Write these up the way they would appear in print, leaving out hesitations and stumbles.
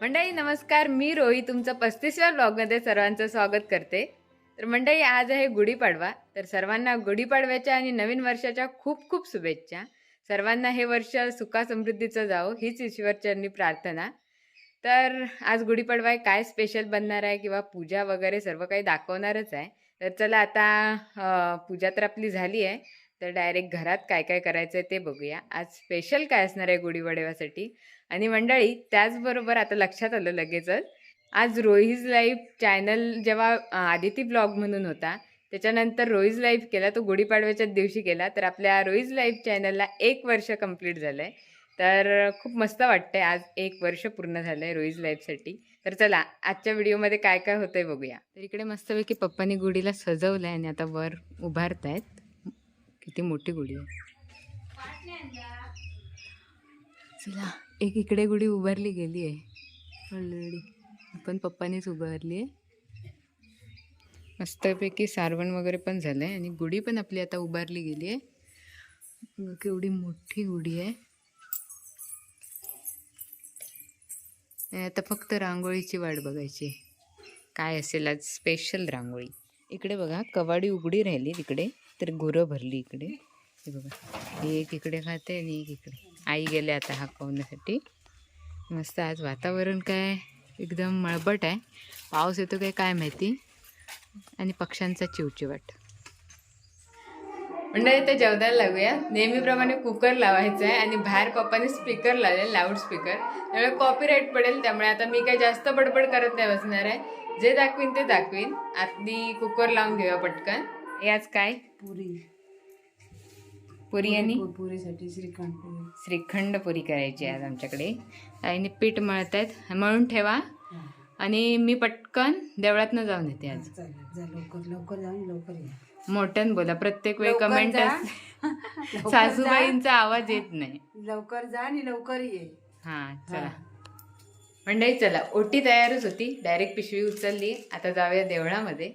मंडळी नमस्कार, मी रोही तुमचं 35व्या ब्लॉगमध्ये सर्वांचं स्वागत करते. तर मंडळी आज आहे गुढीपाडवा. तर सर्वांना गुढीपाडव्याच्या आणि नवीन वर्षाच्या खूप खूप शुभेच्छा. सर्वांना हे वर्ष सुखा समृद्धीचं जावो हीच ईश्वरचरणी प्रार्थना. तर आज गुढीपाडवा आहे, काय स्पेशल बनणार आहे किंवा पूजा वगैरे सर्व काही दाखवणारच आहे. तर चला आता पूजा तर आपली झाली आहे, तर डायरेक्ट घरात काय काय करायचं आहे ते बघूया. आज स्पेशल काय असणार आहे गुढीपाडव्यासाठी. आणि मंडळी त्याचबरोबर आता लक्षात आलं लगेचच, आज रोईज लाईव्ह चॅनल जेव्हा आदिती ब्लॉग म्हणून होता त्याच्यानंतर रोईज लाईव्ह केला, तो गुढीपाडव्याच्याच दिवशी केला. तर आपल्या रोईज लाईव्ह चॅनलला 1 वर्ष कंप्लीट झालं आहे. तर खूप मस्त वाटतंय, आज 1 वर्ष पूर्ण झालं आहे रोईज लाईव्हसाठी. तर चला आजच्या व्हिडिओमध्ये काय काय होतंय बघूया. तर इकडे मस्तपैकी पप्पांनी गुढीला सजवलं आहे आणि आता वर उभारतायत. किती मोठी गुढी आहे. चला एक इकडे गुढी उभारली गेली आहे ऑलरेडी, पण पप्पानीच उभारली आहे. मस्तपैकी सारवण वगैरे पण झालं आहे आणि गुढी पण आपली आता उभारली गेली आहे. केवढी मोठी गुढी आहे. आता फक्त रांगोळीची वाट बघायची, काय असेल आज स्पेशल रांगोळी. इकडे बघा कवाडी उघडी राहिली तिकडे, तर गुरं भरली इकडे. हे बघा, एक इकडे खाते आणि एक इकडे. आई गेले आता हाकवण्यासाठी. मस्त आज वातावरण काय एकदम मळबट आहे. पाऊस येतो काय माहिती. आणि पक्ष्यांचा चिवचिवाट. म्हणजे ते जेवणाला लागूया. नेहमीप्रमाणे कुकर लावायचा आहे आणि बाहेर पप्पाने स्पीकर लावले, लाऊड स्पीकर. त्यामुळे कॉपीराईट पडेल, त्यामुळे आता मी काही जास्त बडबड करत नाही बसणार आहे. जे दाखवीन ते दाखवीन. आधी कुकर लावून घेऊया पटकन. हे आज काय पुरी आणि पुरीसाठी श्रीखंड पुरी करायची आज आमच्याकडे. आईने पीठ मळतायत, मळून ठेवा आणि मी पटकन देवळातनं जाऊन येते आज. लवकर जाऊन लवकर या. मोठ्यान बोला, प्रत्येक वेळी कमेंट सासूबाईंचा आवाज येत नाही. लवकर जा आणि लवकर ये. हा चला मंडळी, चला ओटी तयारच होती, डायरेक्ट पिशवी उचलली. आता जाऊया देवळामध्ये.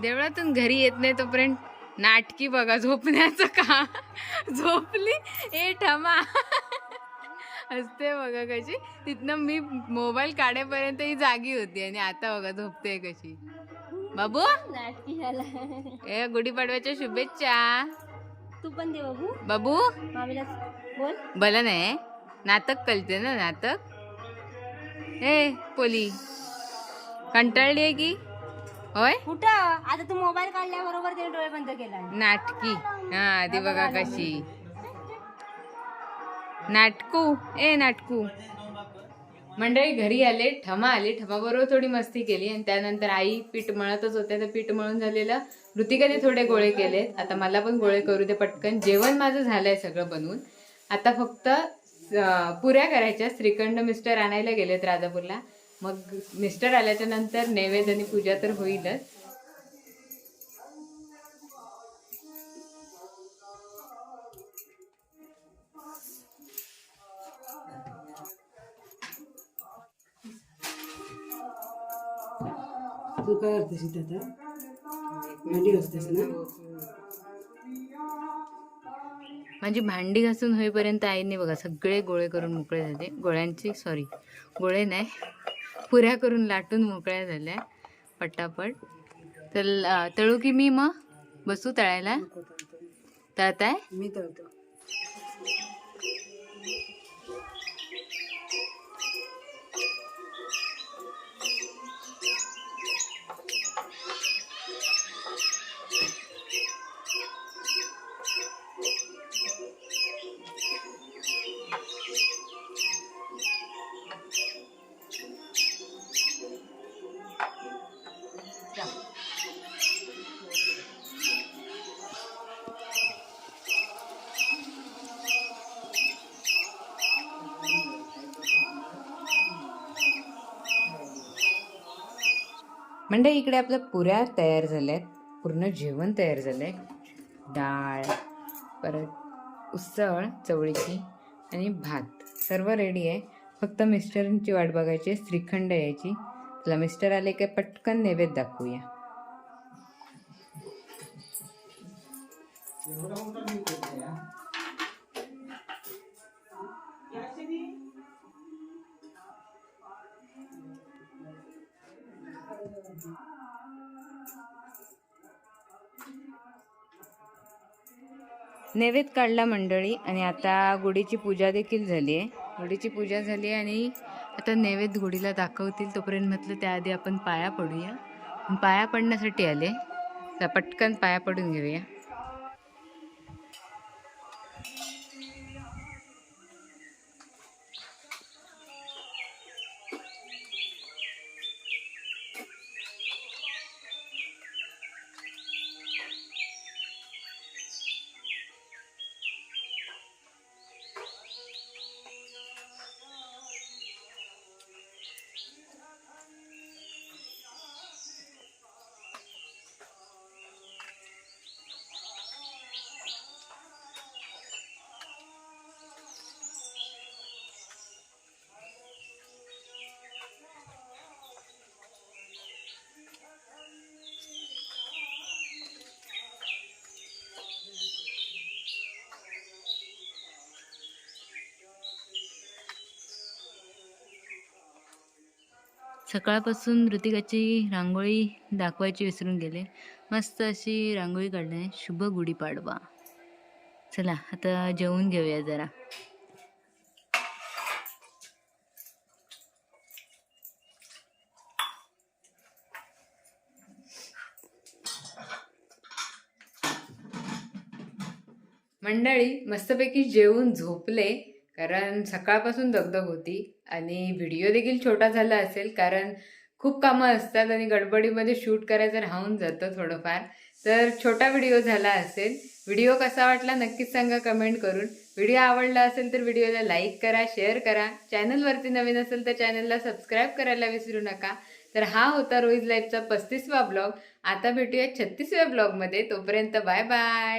देवळातून घरी येत नाही तोपर्यंत नाटकी बघा, झोपण्याचं का. झोपली ए ठमा असते बघा कशी. तिथनं मी मोबाईल काढेपर्यंत ही जागी होती आणि आता बघा झोपते कशी. बाबू ए गुढीपाडव्याच्या शुभेच्छा. तू पण दे बाबू. बाबू मामीला बोल. बोला नाही, नाटक कळते ना नाटक. ए पोली कंटाळली आहे की होय. कुठं आता तू मोबाईल काढल्याबरोबर ते डोळे बंद केला. नाटकी. हा आधी बघा कशी नाटकू. ए नाटकू. मंडळी घरी आले, ठमा आली. ठमाबरोबर थोडी मस्ती केली आणि त्यानंतर आई पीठ मळतच होते. तर पीठ मळून झालेलं, ऋतिकाने थोडे गोळे केले. आता मला पण गोळे करू दे पटकन. जेवण माझं झालंय सगळं बनवून. आता फक्त पुऱ्या करायच्या. श्रीखंड मिस्टर आणायला गेलेत राजापूरला. मग मिस्टर आल्याच्या नंतर नैवेद्य आणि पूजा तर होईलच. तू काय करतेस इथे आता? भांडी घासतेस ना? माझी भांडी घासून होईपर्यंत आईने बघा सगळे गोळे करून मोकळे झाले. गोळे नाही, पुऱ्या करून लाटून मोकळ्या झाल्या पटापट. तर तळू की मी मग बसू तळायला? नको तळतो तळताय? मी तळतो. म्हणजे इकडे आपल्या पुऱ्या तयार झाल्यात, पूर्ण जेवण तयार झालंय. डाळ, परत उसळ चवळीची आणि भात सर्व रेडी आहे. फक्त मिस्टरांची वाट बघायची आहे, श्रीखंड यायची. तुला मिस्टर आले काय पटकन नैवेद्य दाखवूया. नैवेद्य काढला मंडळी आणि आता गुढीची पूजा देखील झाली आहे. गुढीची पूजा झाली आहे आणि आता नैवेद्य गुढीला दाखवतील तोपर्यंत म्हटलं त्याआधी आपण पाया पडूया. पाया पडण्यासाठी आले, तर पटकन पाया पडून घेऊया. सकाळपासून ऋतिकाची रांगोळी दाखवायची विसरून गेले. मस्त अशी रांगोळी काढली. शुभ गुढीपाडवा. चला आता जेवून घेऊया जरा. मंडळी मस्तपैकी जेवून झोपले, कारण सकाळपासून दगदग होती आणि व्हिडिओ देखील छोटा झाला असेल, कारण खूप कामं असतात आणि गडबडीमध्ये शूट करायचं राहून जातं थोडंफार. तर छोटा व्हिडिओ झाला असेल. व्हिडिओ कसा वाटला नक्कीच सांगा कमेंट करून. व्हिडिओ आवडला असेल तर व्हिडिओला लाईक करा, शेअर करा. चॅनलवरती नवीन असेल तर चॅनलला सबस्क्राईब करायला विसरू नका. तर हा होता रोईज लाईफचा 35वा ब्लॉग. आता भेटूया 36व्या ब्लॉगमध्ये. तोपर्यंत बाय बाय.